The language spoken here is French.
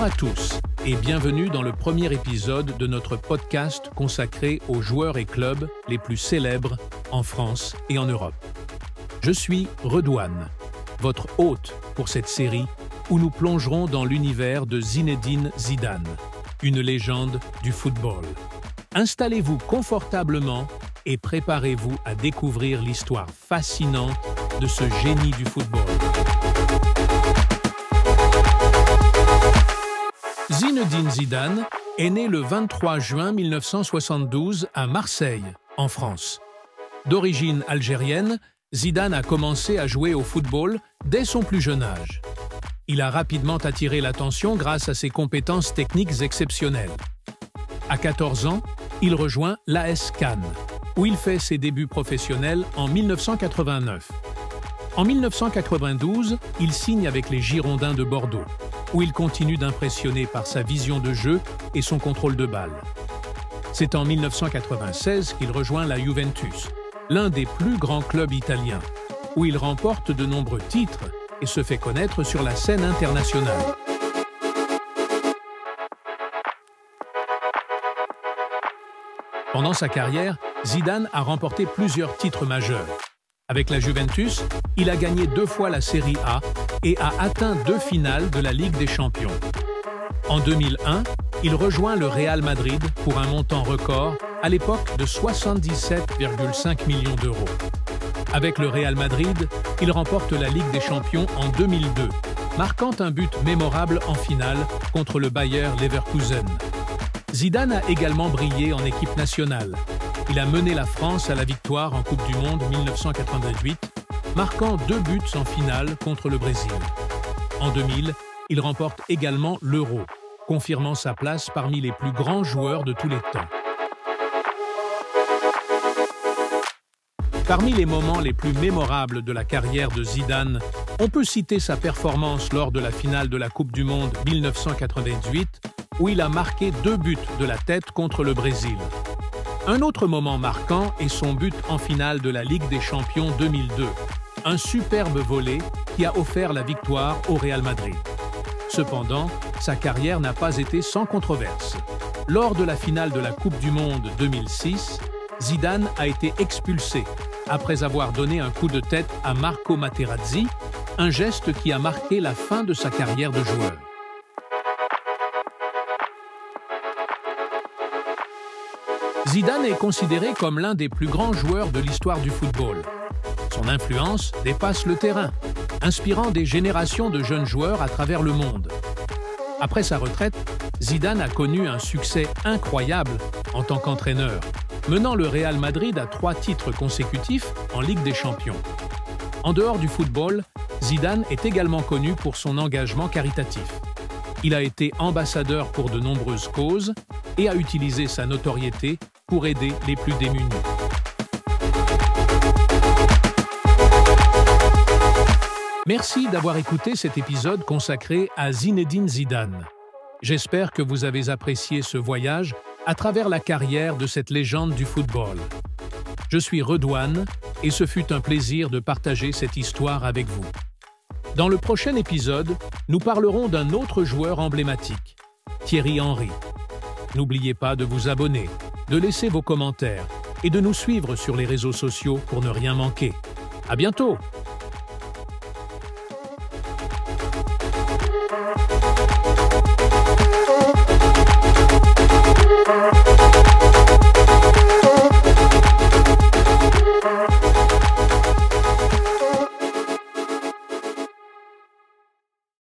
Bonjour à tous et bienvenue dans le premier épisode de notre podcast consacré aux joueurs et clubs les plus célèbres en France et en Europe. Je suis Redouane, votre hôte pour cette série où nous plongerons dans l'univers de Zinedine Zidane, une légende du football. Installez-vous confortablement et préparez-vous à découvrir l'histoire fascinante de ce génie du football. Zinedine Zidane est né le 23 juin 1972 à Marseille, en France. D'origine algérienne, Zidane a commencé à jouer au football dès son plus jeune âge. Il a rapidement attiré l'attention grâce à ses compétences techniques exceptionnelles. À 14 ans, il rejoint l'AS Cannes, où il fait ses débuts professionnels en 1989. En 1992, il signe avec les Girondins de Bordeaux, où il continue d'impressionner par sa vision de jeu et son contrôle de balle. C'est en 1996 qu'il rejoint la Juventus, l'un des plus grands clubs italiens, où il remporte de nombreux titres et se fait connaître sur la scène internationale. Pendant sa carrière, Zidane a remporté plusieurs titres majeurs. Avec la Juventus, il a gagné 2 fois la Serie A et a atteint 2 finales de la Ligue des Champions. En 2001, il rejoint le Real Madrid pour un montant record, à l'époque de 77,5 millions d'euros. Avec le Real Madrid, il remporte la Ligue des Champions en 2002, marquant un but mémorable en finale contre le Bayer Leverkusen. Zidane a également brillé en équipe nationale. Il a mené la France à la victoire en Coupe du Monde 1998, marquant 2 buts en finale contre le Brésil. En 2000, il remporte également l'Euro, confirmant sa place parmi les plus grands joueurs de tous les temps. Parmi les moments les plus mémorables de la carrière de Zidane, on peut citer sa performance lors de la finale de la Coupe du Monde 1998, où il a marqué 2 buts de la tête contre le Brésil. Un autre moment marquant est son but en finale de la Ligue des Champions 2002, un superbe volley qui a offert la victoire au Real Madrid. Cependant, sa carrière n'a pas été sans controverse. Lors de la finale de la Coupe du Monde 2006, Zidane a été expulsé après avoir donné un coup de tête à Marco Materazzi, un geste qui a marqué la fin de sa carrière de joueur. Zidane est considéré comme l'un des plus grands joueurs de l'histoire du football. Son influence dépasse le terrain, inspirant des générations de jeunes joueurs à travers le monde. Après sa retraite, Zidane a connu un succès incroyable en tant qu'entraîneur, menant le Real Madrid à 3 titres consécutifs en Ligue des Champions. En dehors du football, Zidane est également connu pour son engagement caritatif. Il a été ambassadeur pour de nombreuses causes et a utilisé sa notoriété pour aider les plus démunis. Merci d'avoir écouté cet épisode consacré à Zinedine Zidane. J'espère que vous avez apprécié ce voyage à travers la carrière de cette légende du football. Je suis Redouane et ce fut un plaisir de partager cette histoire avec vous. Dans le prochain épisode, nous parlerons d'un autre joueur emblématique, Thierry Henry. N'oubliez pas de vous abonner, de laisser vos commentaires et de nous suivre sur les réseaux sociaux pour ne rien manquer. À bientôt!